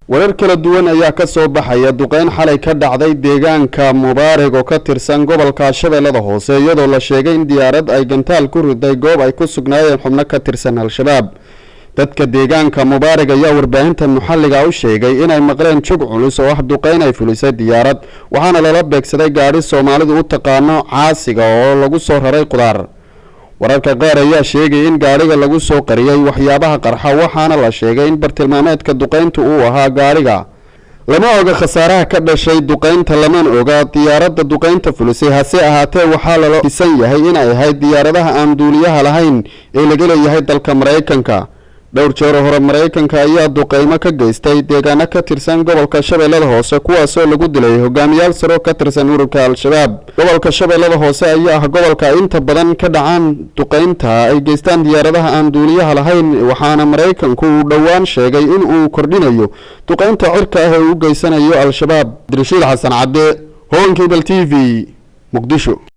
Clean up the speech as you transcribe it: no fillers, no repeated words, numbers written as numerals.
warar kala duwan ayaa ka soo baxaya duqeyn xalay ka dhacday deegaanka Mubaarag oo ka tirsan gobolka Shabeelaha Hoose iyadoo la sheegay in diyaarad ay gantaal ku riday goob ay ku sugnaayeen xubno ka tirsan al-shabaab. dadka deegaanka Mubaarag ayaa warbaahinta maxalliga u sheegay inay maqleen jug culus oo duqeyn ay fulisay diyaarad waxaana lala beegsaday gaari Soomaalidu u taqaano caasiga oo lagu soo raray qudaar. wararka qaar ayaa sheegay in gaariga lagu soo qariyay waxyaabaha qarxa waxaana la sheegay in bartilmaameedka duqeyntu uu ahaa gaariga. lama oga khasaaraha ka dhashay duqeynta lama oga diyaaradda duqeynta fulisay hase ahaatee waxaa la isan yahay in ay ahayd diyaaradaha aan duuliyaha lahayn ee laga leeyahay dalka Mareykanka. dhowr jeer hore Mareykanka ayaa duqeymo ka geystay deegaano ka tirsan gobolka Shabeelaha Hoose kuwaas oo lagu dilay hogaamiyaal sare ka tirsan ururka al-shabaab. gobolka Shabeelaha Hoose ayaa ah gobolka inta badan ka dhacaan duqeynta ay geystaan diyaaradaha aan duuliyaha lahayn waxaana Mareykanku uu dhawaan sheegay in uu kordhinayo duqeynta cirka ah ee uu geysanayo al-shabaab. Rashid Xasan Cabde, Hoon Cable TV, Muqdisho.